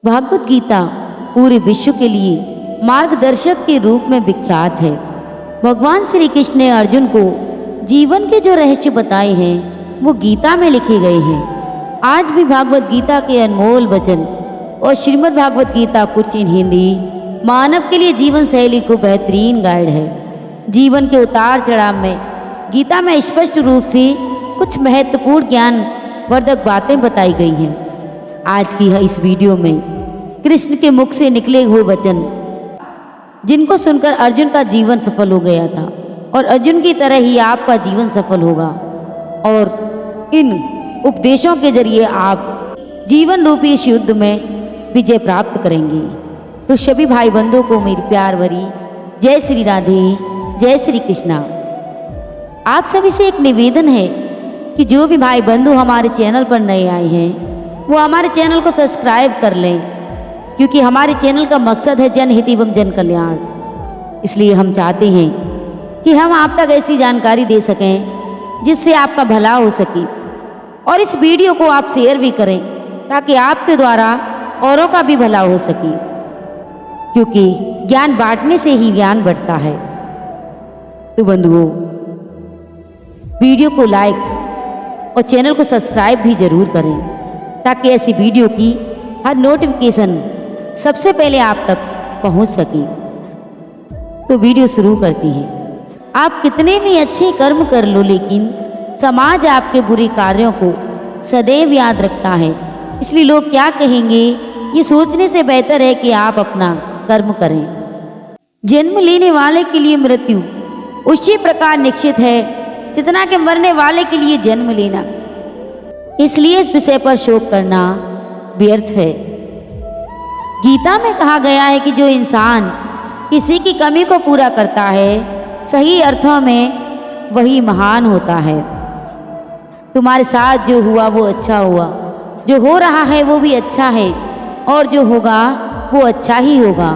भागवत गीता पूरे विश्व के लिए मार्गदर्शक के रूप में विख्यात है। भगवान श्री कृष्ण ने अर्जुन को जीवन के जो रहस्य बताए हैं वो गीता में लिखे गए हैं। आज भी भागवत गीता के अनमोल वचन और श्रीमद् भागवत गीता कुछ इन हिंदी मानव के लिए जीवन शैली को बेहतरीन गाइड है। जीवन के उतार चढ़ाव में गीता में स्पष्ट रूप से कुछ महत्वपूर्ण ज्ञान वर्धक बातें बताई गई हैं। आज की इस वीडियो में कृष्ण के मुख से निकले हुए वचन जिनको सुनकर अर्जुन का जीवन सफल हो गया था और अर्जुन की तरह ही आपका जीवन सफल होगा और इन उपदेशों के जरिए आप जीवन रूपी इस युद्ध में विजय प्राप्त करेंगे। तो सभी भाई बंधुओं को मेरी प्यार भरी जय श्री राधे, जय श्री कृष्णा। आप सभी से एक निवेदन है कि जो भी भाई बंधु हमारे चैनल पर नए आए हैं वो हमारे चैनल को सब्सक्राइब कर लें, क्योंकि हमारे चैनल का मकसद है जनहित एवं जन कल्याण। इसलिए हम चाहते हैं कि हम आप तक ऐसी जानकारी दे सकें जिससे आपका भला हो सके, और इस वीडियो को आप शेयर भी करें ताकि आपके द्वारा औरों का भी भला हो सके, क्योंकि ज्ञान बांटने से ही ज्ञान बढ़ता है। तो बंधुओं, वीडियो को लाइक और चैनल को सब्सक्राइब भी जरूर करें ताकि ऐसी वीडियो की हर नोटिफिकेशन सबसे पहले आप तक पहुंच सके। तो वीडियो शुरू करती हैं। आप कितने भी अच्छे कर्म कर लो, लेकिन समाज आपके बुरे कार्यों को सदैव याद रखता है। इसलिए लोग क्या कहेंगे ये सोचने से बेहतर है कि आप अपना कर्म करें। जन्म लेने वाले के लिए मृत्यु उसी प्रकार निश्चित है जितना कि मरने वाले के लिए जन्म लेना। इसलिए इस विषय पर शोक करना व्यर्थ है। गीता में कहा गया है कि जो इंसान किसी की कमी को पूरा करता है सही अर्थों में वही महान होता है। तुम्हारे साथ जो हुआ वो अच्छा हुआ, जो हो रहा है वो भी अच्छा है, और जो होगा वो अच्छा ही होगा।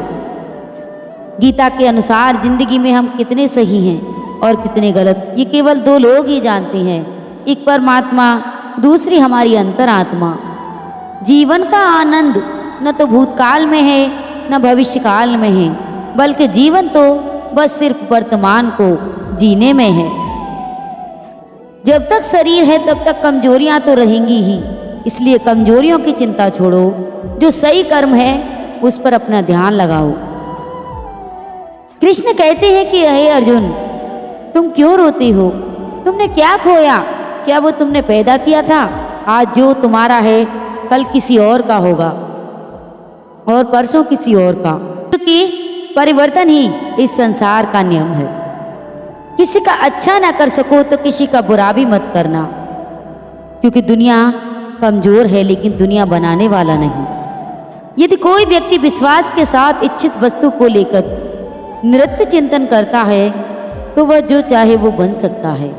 गीता के अनुसार जिंदगी में हम कितने सही हैं और कितने गलत ये केवल दो लोग ही जानते हैं, एक परमात्मा, दूसरी हमारी अंतरात्मा। जीवन का आनंद न तो भूतकाल में है न भविष्यकाल में है, बल्कि जीवन तो बस सिर्फ वर्तमान को जीने में है। जब तक शरीर है तब तक कमजोरियां तो रहेंगी ही, इसलिए कमजोरियों की चिंता छोड़ो। जो सही कर्म है उस पर अपना ध्यान लगाओ। कृष्ण कहते हैं कि हे अर्जुन, तुम क्यों रोते हो? तुमने क्या खोया? क्या वो तुमने पैदा किया था? आज जो तुम्हारा है कल किसी और का होगा और परसों किसी और का, क्योंकि परिवर्तन ही इस संसार का नियम है। किसी का अच्छा ना कर सको तो किसी का बुरा भी मत करना, क्योंकि दुनिया कमजोर है लेकिन दुनिया बनाने वाला नहीं। यदि कोई व्यक्ति विश्वास के साथ इच्छित वस्तु को लेकर निरंतर चिंतन करता है तो वह जो चाहे वो बन सकता है।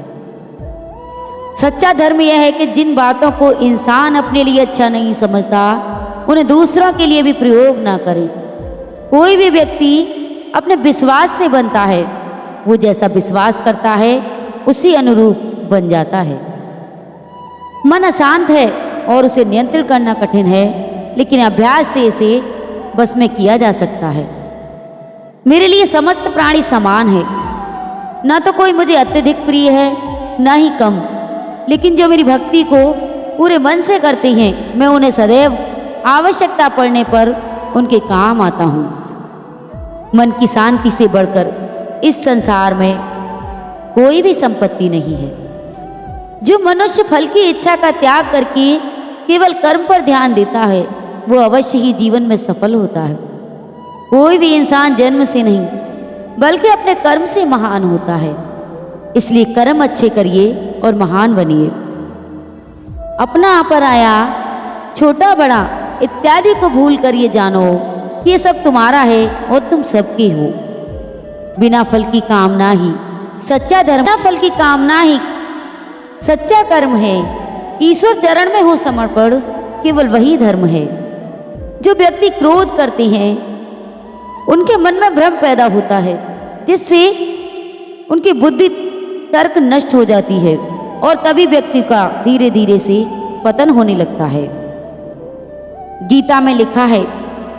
सच्चा धर्म यह है कि जिन बातों को इंसान अपने लिए अच्छा नहीं समझता उन्हें दूसरों के लिए भी प्रयोग ना करे। कोई भी व्यक्ति अपने विश्वास से बनता है, वो जैसा विश्वास करता है उसी अनुरूप बन जाता है। मन अशांत है और उसे नियंत्रण करना कठिन है, लेकिन अभ्यास से इसे बस में किया जा सकता है। मेरे लिए समस्त प्राणी समान है, ना तो कोई मुझे अत्यधिक प्रिय है ना ही कम, लेकिन जो मेरी भक्ति को पूरे मन से करते हैं मैं उन्हें सदैव आवश्यकता पड़ने पर उनके काम आता हूँ। मन की शांति से बढ़कर इस संसार में कोई भी संपत्ति नहीं है। जो मनुष्य फल की इच्छा का त्याग करके केवल कर्म पर ध्यान देता है वो अवश्य ही जीवन में सफल होता है। कोई भी इंसान जन्म से नहीं बल्कि अपने कर्म से महान होता है। इसलिए कर्म अच्छे करिए और महान बनिए। अपना पराया, छोटा बड़ा इत्यादि को भूल कर ये जानो कि ये सब तुम्हारा है और तुम सबके हो। बिना फल की कामना ही सच्चा धर्म, बिना फल की कामना ही सच्चा कर्म है। ईश्वर चरण में हो समर्पण केवल वही धर्म है। जो व्यक्ति क्रोध करते हैं उनके मन में भ्रम पैदा होता है, जिससे उनकी बुद्धि तर्क नष्ट हो जाती है और तभी व्यक्ति का धीरे धीरे से पतन होने लगता है। गीता में लिखा है,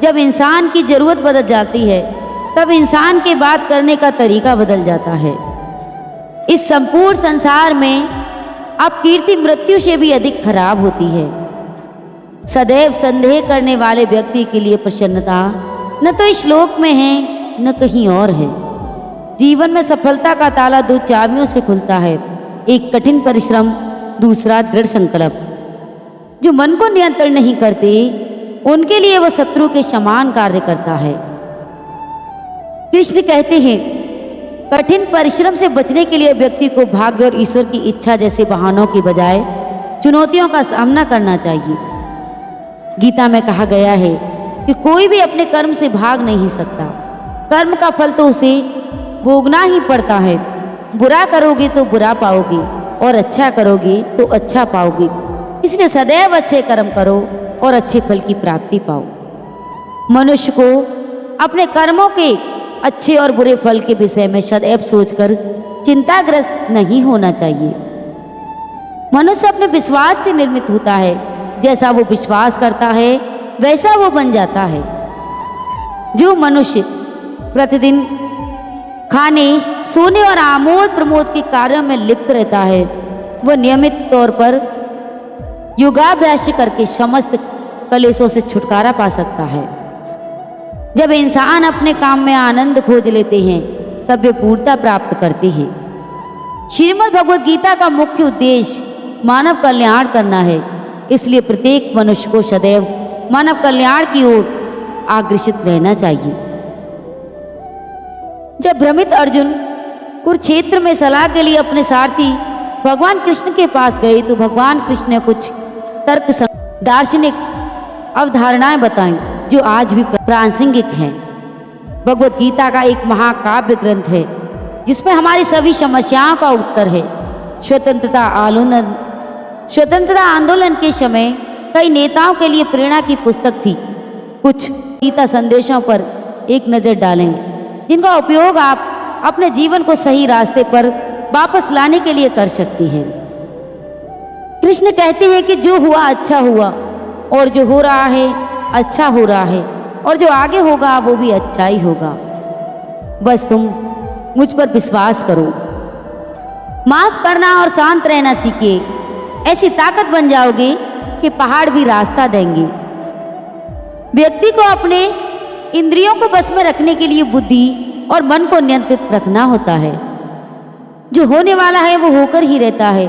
जब इंसान की जरूरत बदल जाती है तब इंसान के बात करने का तरीका बदल जाता है। इस संपूर्ण संसार में अब कीर्ति मृत्यु से भी अधिक खराब होती है। सदैव संदेह करने वाले व्यक्ति के लिए प्रसन्नता न तो इस श्लोक में है न कहीं और है। जीवन में सफलता का ताला 2 चाबियों से खुलता है, एक कठिन परिश्रम, दूसरा दृढ़ संकल्प। जो मन को नियंत्रण नहीं करते उनके लिए वह शत्रु के समान कार्य करता है। कृष्ण कहते हैं, कठिन परिश्रम से बचने के लिए व्यक्ति को भाग्य और ईश्वर की इच्छा जैसे बहानों की बजाय चुनौतियों का सामना करना चाहिए। गीता में कहा गया है कि कोई भी अपने कर्म से भाग नहीं सकता। कर्म का फल तो उसे भोगना ही पड़ता है। बुरा करोगे तो बुरा पाओगे और अच्छा करोगे तो अच्छा पाओगे। इसलिए सदैव अच्छे कर्म करो और अच्छे फल की प्राप्ति पाओ। मनुष्य को अपने कर्मों के अच्छे और बुरे फल के विषय में सदैव सोचकर चिंताग्रस्त नहीं होना चाहिए। मनुष्य अपने विश्वास से निर्मित होता है। जैसा वो विश्वास करता है वैसा वो बन जाता है। जो मनुष्य प्रतिदिन खाने, सोने और आमोद प्रमोद के कार्यों में लिप्त रहता है वह नियमित तौर पर योगाभ्यास करके समस्त कलेशों से छुटकारा पा सकता है। जब इंसान अपने काम में आनंद खोज लेते हैं तब वे पूर्णता प्राप्त करते हैं। श्रीमद् भगवद गीता का मुख्य उद्देश्य मानव कल्याण करना है। इसलिए प्रत्येक मनुष्य को सदैव मानव कल्याण की ओर आग्रसित रहना चाहिए। जब भ्रमित अर्जुन कुरुक्षेत्र में सलाह के लिए अपने सारथी भगवान कृष्ण के पास गए तो भगवान कृष्ण ने कुछ तर्क दार्शनिक अवधारणाएं बताई जो आज भी प्रासंगिक हैं। भगवद गीता का एक महाकाव्य ग्रंथ है जिसमें हमारी सभी समस्याओं का उत्तर है। स्वतंत्रता आंदोलन के समय कई नेताओं के लिए प्रेरणा की पुस्तक थी। कुछ गीता संदेशों पर एक नज़र डालें जिनका उपयोग आप अपने जीवन को सही रास्ते पर वापस लाने के लिए कर सकती हैं। कृष्ण कहते हैं कि जो हुआ अच्छा हुआ और जो हो रहा है अच्छा हो रहा है और जो आगे होगा वो भी अच्छा ही होगा। बस तुम मुझ पर विश्वास करो। माफ करना और शांत रहना सीखिए। ऐसी ताकत बन जाओगे कि पहाड़ भी रास्ता देंगे। व्यक्ति को अपने इंद्रियों को बस में रखने के लिए बुद्धि और मन को नियंत्रित रखना होता है। जो होने वाला है वो होकर ही रहता है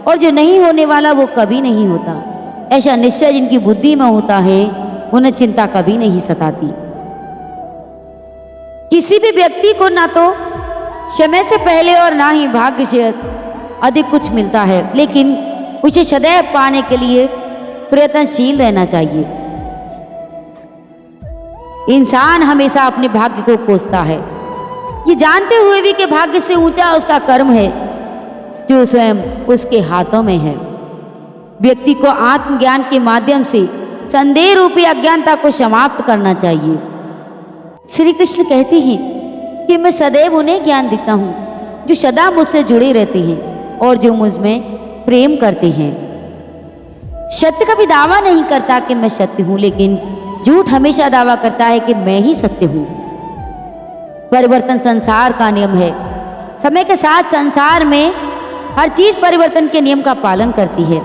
और जो नहीं होने वाला वो कभी नहीं होता। ऐसा निश्चय जिनकी बुद्धि में होता है उन्हें चिंता कभी नहीं सताती। किसी भी व्यक्ति को ना तो समय से पहले और ना ही भाग्य से अधिक कुछ मिलता है, लेकिन उसे सदैव पाने के लिए प्रयत्नशील रहना चाहिए। इंसान हमेशा अपने भाग्य को कोसता है, ये जानते हुए भी कि भाग्य से ऊंचा उसका कर्म है जो स्वयं उसके हाथों में है। व्यक्ति को आत्मज्ञान के माध्यम से संदेह रूपी अज्ञानता को समाप्त करना चाहिए। श्री कृष्ण कहते हैं कि मैं सदैव उन्हें ज्ञान देता हूँ जो सदा मुझसे जुड़े रहते हैं और जो मुझ में प्रेम करते हैं। सत्य कभी दावा नहीं करता कि मैं सत्य हूँ, लेकिन झूठ हमेशा दावा करता है कि मैं ही सत्य हूँ। परिवर्तन संसार का नियम है। समय के साथ संसार में हर चीज परिवर्तन के नियम का पालन करती है।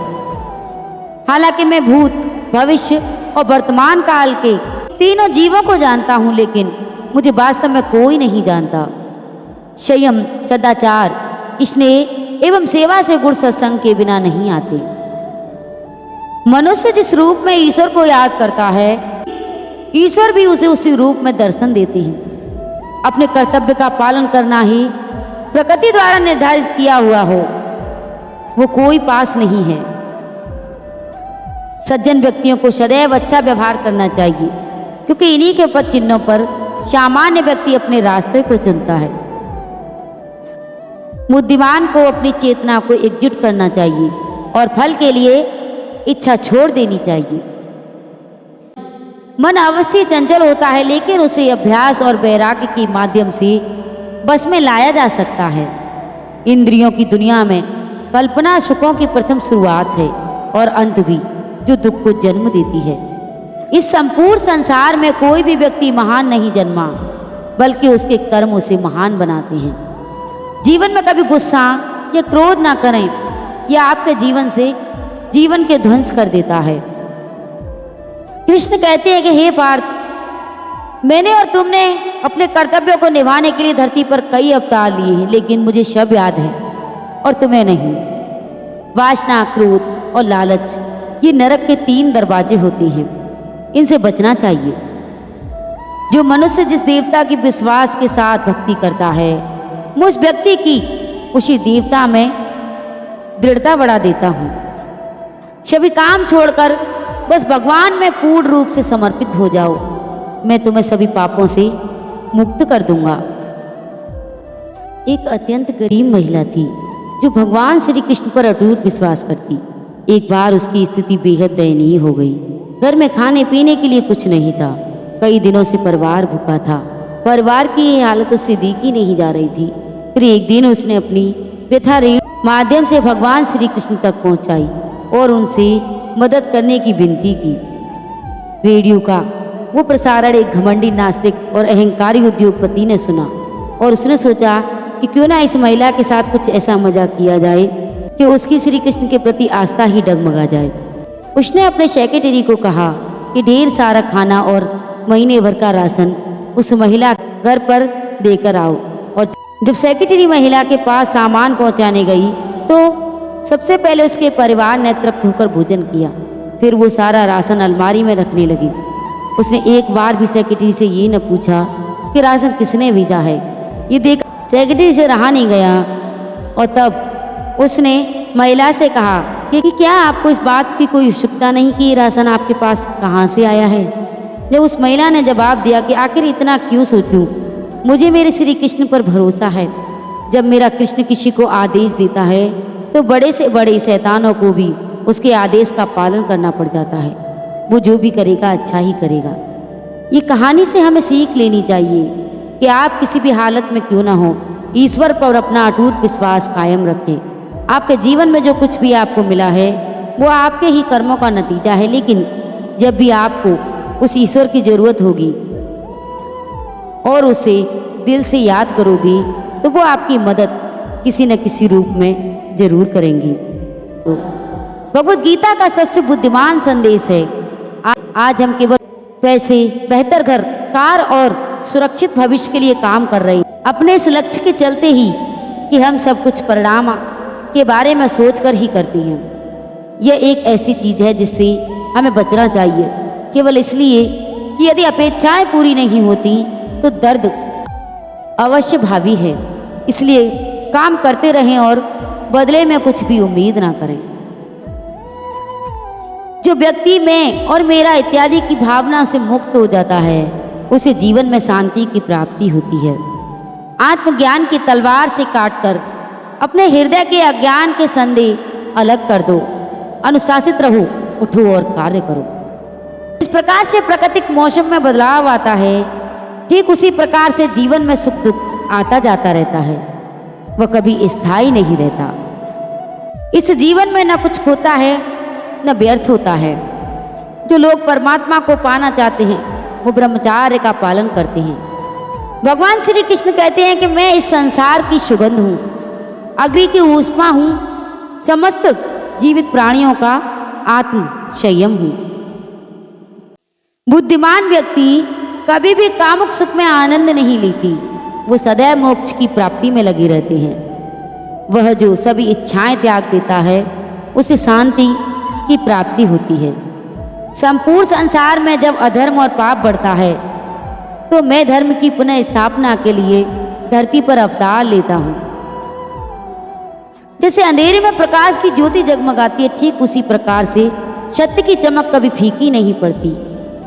हालांकि मैं भूत, भविष्य और वर्तमान काल के तीनों जीवों को जानता हूं, लेकिन मुझे वास्तव में कोई नहीं जानता। संयम, सदाचार, स्नेह एवं सेवा से गुण सत्संग के बिना नहीं आते। मनुष्य जिस रूप में ईश्वर को याद करता है, ईश्वर भी उसे उसी रूप में दर्शन देते हैं। अपने कर्तव्य का पालन करना ही प्रकृति द्वारा निर्धारित किया हुआ हो, वो कोई पास नहीं है। सज्जन व्यक्तियों को सदैव अच्छा व्यवहार करना चाहिए, क्योंकि इन्हीं के पद चिन्हों पर सामान्य व्यक्ति अपने रास्ते को चुनता है। बुद्धिमान को अपनी चेतना को एकजुट करना चाहिए और फल के लिए इच्छा छोड़ देनी चाहिए। मन अवश्य चंचल होता है, लेकिन उसे अभ्यास और वैराग्य के माध्यम से बस में लाया जा सकता है। इंद्रियों की दुनिया में कल्पना सुखों की प्रथम शुरुआत है और अंत भी, जो दुख को जन्म देती है। इस संपूर्ण संसार में कोई भी व्यक्ति महान नहीं जन्मा, बल्कि उसके कर्म उसे महान बनाते हैं। जीवन में कभी गुस्सा या क्रोध ना करें, यह आपके जीवन से जीवन के ध्वंस कर देता है। कृष्ण कहते हैं कि हे पार्थ, मैंने और तुमने अपने कर्तव्यों को निभाने के लिए धरती पर कई अवतार लिए हैं, लेकिन मुझे सब याद है और तुम्हें नहीं। वासना, क्रोध और लालच ये नरक के 3 दरवाजे होते हैं, इनसे बचना चाहिए। जो मनुष्य जिस देवता की विश्वास के साथ भक्ति करता है, मैं उस व्यक्ति की उसी देवता में दृढ़ता बढ़ा देता हूँ। सभी काम छोड़कर बस भगवान में पूर्ण रूप से समर्पित हो जाओ, मैं तुम्हें सभी पापों से मुक्त कर दूंगा। एक अत्यंत गरीब महिला थी जो भगवान श्री कृष्ण पर अटूट विश्वास करती। एक बार उसकी स्थिति बेहद दयनीय हो गई। घर में खाने पीने के लिए कुछ नहीं था। कई दिनों से परिवार भूखा था। परिवार की ये हालत उससे देखी नहीं जा रही थी। फिर एक दिन उसने अपनी व्यथा रेडियो माध्यम से भगवान श्री कृष्ण तक पहुंचाई और उनसे मदद करने की विनती की। रेडियो का वो प्रसारण एक घमंडी नास्तिक और अहंकारी उद्योगपति ने सुना और उसने सोचा कि क्यों ना इस महिला के साथ कुछ ऐसा मजाक किया जाए कि उसकी श्री कृष्ण के प्रति आस्था ही डगमगा जाए। उसने अपने सेक्रेटरी को कहा कि ढेर सारा खाना और महीने भर का राशन उस महिला घर पर देकर आओ। और जब सेक्रेटरी महिला के पास सामान पहुंचाने गई तो सबसे पहले उसके परिवार ने तृप्त होकर भोजन किया। फिर वो सारा राशन अलमारी में रखने लगी। उसने एक बार भी सेक्रेटरी से ये न पूछा कि राशन किसने भेजा है। ये देख सेक्रेटरी से रहा नहीं गया और तब उसने महिला से कहा कि क्या आपको इस बात की कोई उत्सुकता नहीं कि ये राशन आपके पास कहाँ से आया है। जब उस महिला ने जवाब दिया कि आखिर इतना क्यों सोचूं, मुझे मेरे श्री कृष्ण पर भरोसा है। जब मेरा कृष्ण किसी को आदेश देता है तो बड़े से बड़े शैतानों को भी उसके आदेश का पालन करना पड़ जाता है। वो जो भी करेगा अच्छा ही करेगा। ये कहानी से हमें सीख लेनी चाहिए कि आप किसी भी हालत में क्यों ना हो, ईश्वर पर अपना अटूट विश्वास कायम रखें। आपके जीवन में जो कुछ भी आपको मिला है वो आपके ही कर्मों का नतीजा है, लेकिन जब भी आपको उस ईश्वर की जरूरत होगी और उसे दिल से याद करोगे तो वो आपकी मदद किसी न किसी रूप में जरूर करेंगी। तो भगवत गीता का सबसे बुद्धिमान संदेश है, आज हम केवल पैसे, बेहतर घर, कार और सुरक्षित भविष्य के लिए काम कर रहे हैं। अपने इस लक्ष्य के चलते ही कि हम सब कुछ परिणाम के बारे में सोचकर ही करते हैं। यह एक ऐसी चीज है जिससे हमें बचना चाहिए, केवल इसलिए कि यदि अपेक्षाएं पूरी नहीं होती तो दर्द अवश्य भावी है। इसलिए काम करते रहें और बदले में कुछ भी उम्मीद ना करें। जो व्यक्ति मैं और मेरा इत्यादि की भावना से मुक्त हो जाता है उसे जीवन में शांति की प्राप्ति होती है। आत्मज्ञान की तलवार से काटकर अपने हृदय के अज्ञान के संदेह अलग कर दो। अनुशासित रहो, उठो और कार्य करो। इस प्रकार से प्राकृतिक मौसम में बदलाव आता है, ठीक उसी प्रकार से जीवन में सुख दुख आता जाता रहता है। वह कभी स्थायी नहीं रहता। इस जीवन में न कुछ खोता है न व्यर्थ होता है। जो लोग परमात्मा को पाना चाहते हैं वो ब्रह्मचार्य का पालन करते हैं। भगवान श्री कृष्ण कहते हैं कि मैं इस संसार की सुगंध हूँ, अग्नि की ऊष्मा हूँ, समस्त जीवित प्राणियों का आत्म संयम हूँ। बुद्धिमान व्यक्ति कभी भी कामुक सुख में आनंद नहीं लेती, वो सदैव मोक्ष की प्राप्ति में लगे रहते हैं। वह जो सभी इच्छाएं त्याग देता है उसे शांति की प्राप्ति होती है। संपूर्ण संसार में जब अधर्म और पाप बढ़ता है तो मैं धर्म की पुनः स्थापना के लिए धरती पर अवतार लेता हूँ। जैसे अंधेरे में प्रकाश की ज्योति जगमगाती है, ठीक उसी प्रकार से सत्य की चमक कभी फीकी नहीं पड़ती।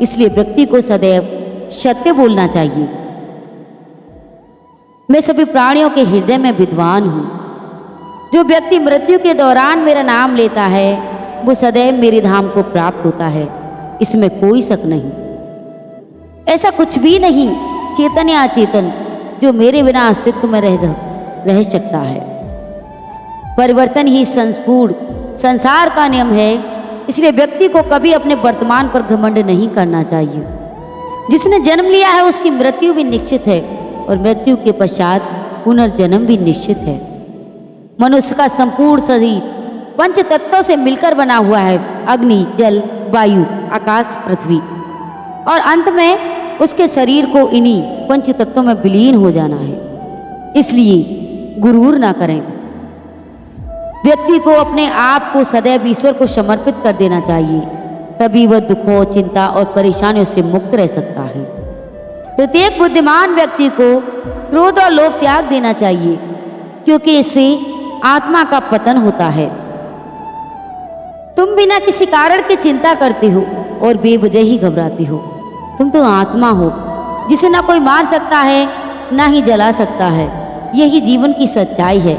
इसलिए व्यक्ति को सदैव सत्य बोलना चाहिए। मैं सभी प्राणियों के हृदय में विद्वान हूँ। जो व्यक्ति मृत्यु के दौरान मेरा नाम लेता है वो सदैव मेरे धाम को प्राप्त होता है, इसमें कोई शक नहीं। ऐसा कुछ भी नहीं चेतन या अचेतन जो मेरे बिना अस्तित्व में रह सकता है। परिवर्तन ही संपूर्ण संसार का नियम है। इसलिए व्यक्ति व्यक्ति को कभी अपने वर्तमान पर घमंड नहीं करना चाहिए। जिसने जन्म लिया है उसकी मृत्यु भी निश्चित है और मृत्यु के पश्चात पुनर्जन्म भी निश्चित है। मनुष्य का संपूर्ण शरीर पंच तत्वों से मिलकर बना हुआ है, अग्नि, जल, वायु, आकाश, पृथ्वी, और अंत में उसके शरीर को इन्हीं पंच तत्वों में विलीन हो जाना है। इसलिए गुरूर ना करें। व्यक्ति को अपने आप को सदैव ईश्वर को समर्पित कर देना चाहिए, तभी वह दुखों, चिंता और परेशानियों से मुक्त रह सकता है। प्रत्येक बुद्धिमान व्यक्ति को क्रोध और लोभ त्याग देना चाहिए, क्योंकि इससे आत्मा का पतन होता है। तुम बिना किसी कारण की चिंता करते हो और बेवजह ही घबराते हो। तुम तो आत्मा हो जिसे ना कोई मार सकता है ना ही जला सकता है। यही जीवन की सच्चाई है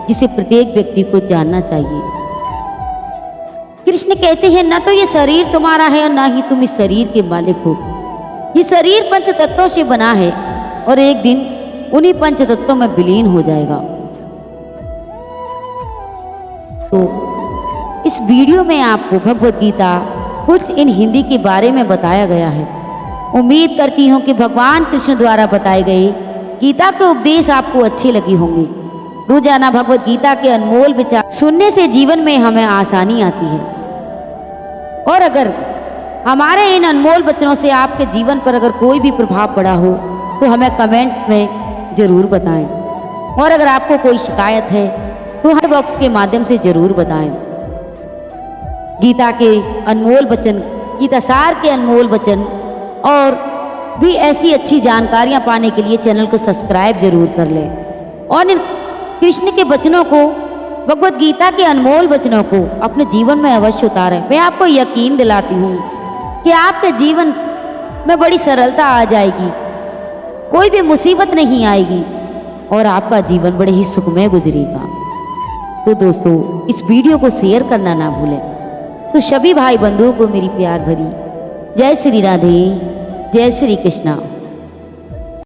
जिसे प्रत्येक व्यक्ति को जानना चाहिए। कृष्ण कहते हैं, न तो ये शरीर तुम्हारा है और ना ही तुम इस शरीर के मालिक हो। ये शरीर पंच तत्वों से बना है और एक दिन उन्हीं पंच तत्वों में विलीन हो जाएगा। तो इस वीडियो में आपको भगवद गीता कुछ इन हिंदी के बारे में बताया गया है। उम्मीद करती हूँ कि भगवान कृष्ण द्वारा बताए गए गीता के उपदेश आपको अच्छे लगे होंगे। रोजाना भगवद गीता के अनमोल विचार सुनने से जीवन में हमें आसानी आती है। और अगर हमारे इन अनमोल वचनों से आपके जीवन पर अगर कोई भी प्रभाव पड़ा हो तो हमें कमेंट में ज़रूर बताएं। और अगर आपको कोई शिकायत है तो हमें बॉक्स के माध्यम से ज़रूर बताएं। गीता के अनमोल वचन, गीता सार के अनमोल वचन और भी ऐसी अच्छी जानकारियां पाने के लिए चैनल को सब्सक्राइब जरूर कर लें और इन कृष्ण के वचनों को, भगवद गीता के अनमोल वचनों को अपने जीवन में अवश्य उतारें। मैं आपको यकीन दिलाती हूँ कि आपके जीवन में बड़ी सरलता आ जाएगी, कोई भी मुसीबत नहीं आएगी और आपका जीवन बड़े ही सुखमय गुजरेगा। तो दोस्तों, इस वीडियो को शेयर करना ना भूलें। तो सभी भाई बंधुओं को मेरी प्यार भरी जय श्री राधे, जय श्री कृष्णा।